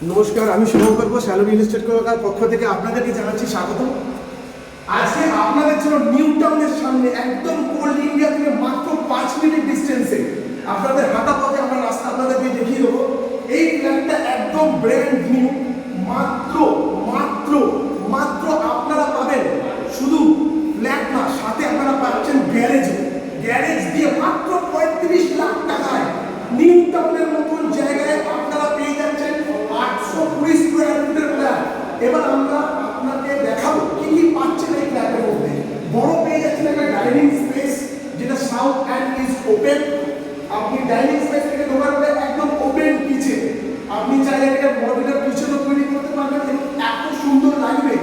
নমস্কার, আমি Shubhankar Ghosh, shallow real estate কলকাতার পক্ষ থেকে আপনাদেরকে জানাচ্ছি স্বাগত। আজকে আপনাদের জন্য নিউ টাউনের সামনে একদম কোল্ড ইন্ডিয়া থেকে মাত্র 5 মিনিট ডিস্টেন্সে আপনাদের হাঁটা পথে আমরা রাস্তা আপনাদেরকে দেখিয়ে দেবো। এই ফ্ল্যাটটা একদম ব্র্যান্ড নিউ। মাত্র মাত্র মাত্র আপনারা পাবেন শুধু ফ্ল্যাট না, সাথে আপনারা পাচ্ছেন গ্যারেজ দিয়ে মাত্র 35 লাখ টাকায় নিউ টাউনের মতন জায়গায় আপনারা পেয়ে যাচ্ছেন 820 স্কোয়ার ফুটের ফ্ল্যাট। এবার আমরা আপনাকে দেখাবো কি কি পাচ্ছেন এই ফ্ল্যাটের মধ্যে। বড় পেয়ে যাচ্ছেন একটা ডাইনিং স্পেস, যেটা সাউথ অ্যান্ড ইস্ট ওপেন। আপনি ডাইনিং স্পেস থেকে ঢোকার পরে একদম ওপেন কিচেন, আপনি চাইলে একটা মডুলার কিচেনও তৈরি করতে পারবেন এবং এত সুন্দর লাগবে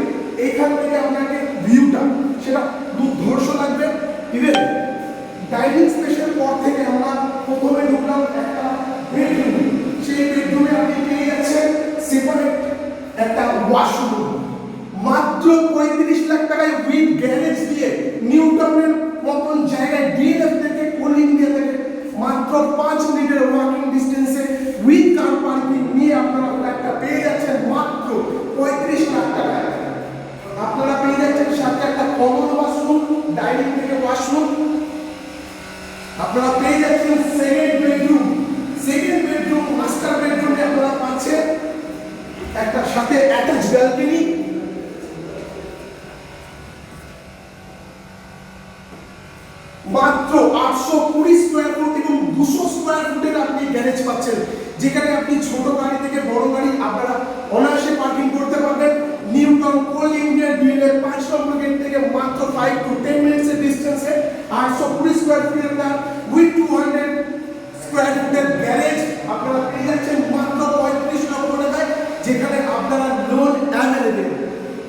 এইখান থেকে আপনাকে ভিউটা, সেটা দুর্ধর্ষ লাগবে। ইভেন ডাইনিং স্পেসের পর থেকে আমরা প্রথমে ঢুকলাম একটা বেডরুম। সেই বেডরুমে আপনি পেয়ে যাচ্ছেন সেপারেট একটা ওয়াশরুম। মাত্র 35 লাখ টাকায় উইথ গ্যারেজ দিয়ে নিউ টাউনের মতন জায়গায় ডিএনএফ থেকে কোল ইন্ডিয়া থেকে মাত্র 5 মিনিটের ওয়াকিং ডিস্টেন্সে উইথ কার পার্কিং নিয়ে আপনারা ফ্ল্যাটটা পেয়ে যাচ্ছেন মাত্র 35 লাখ টাকায়। আপনারা পেয়ে যাচ্ছেন সাথে একটা কমন ওয়াশরুম, ডাইনিং থেকে ওয়াশরুম। আপনারা পেয়ে যাচ্ছেন সেকেন্ড বেডরুম মাস্টার বেডরুমে আপনারা পাচ্ছেন একটা সাথে অ্যাটাচ ব্যালকনি। মাত্র 820 স্কোয়ার ফুট এবং 200 স্কোয়ার ফুটের আপনি গ্যারেজ পাচ্ছেন, যেখানে আপনি ছোট গাড়ি থেকে বড় গাড়ি আপনারা অনায়াসে পার্কিং করতে পারবেন। নিউ টাউন কোল ইন্ডিয়া ডিএলএ 5 নম্বর গেট থেকে মাত্র 5 to 10 মিনিটসের ডিস্টেন্সে 820 স্কোয়ার ফুটের ফ্ল্যাট উইথ 200 স্কোয়ার ফুটের গ্যারেজ আপনারা পেয়ে যাচ্ছেন মাত্র 35 লক্ষ টাকায়, যেখানে আপনারা লোন অ্যাভেলেবেল।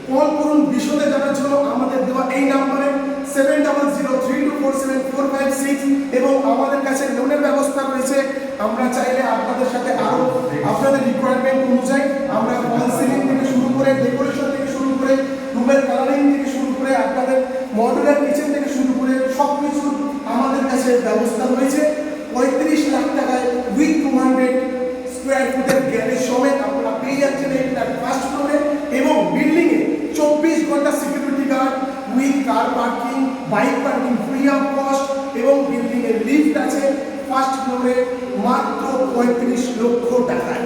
কল করুন বিশদে জানার জন্য আমাদের দেওয়া এই নাম্বারে 7003247456 এবং আমাদের কাছে লোনের ব্যবস্থা রয়েছে। আমরা চাইলে আপনাদের সাথে আরো আপনাদের রিকোয়ারমেন্ট অনুযায়ী আমরা ওয়াল সিলিং থেকে শুরু করে ডেকোরেশন থেকে শুরু করে রুমের কালারিং থেকে শুরু করে আপনাদের মডুলার কিচেন থেকে শুরু করে সবকিছু আমাদের কাছে ব্যবস্থা রয়েছে। 35 লাখ টাকায় উইথ 200 স্কোয়ার ফুটের গ্যারেজ সমেত আপনারা পেয়ে যাচ্ছেন এই ফার্স্ট ফ্লোরে এবং বিল্ডিং এ 24 ঘন্টা security guard with car parking, bike parking free of cost এবং বিল্ডিং এর লিফট আছে ফার্স্ট ফ্লোরে মাত্র 35 লক্ষ টাকায়।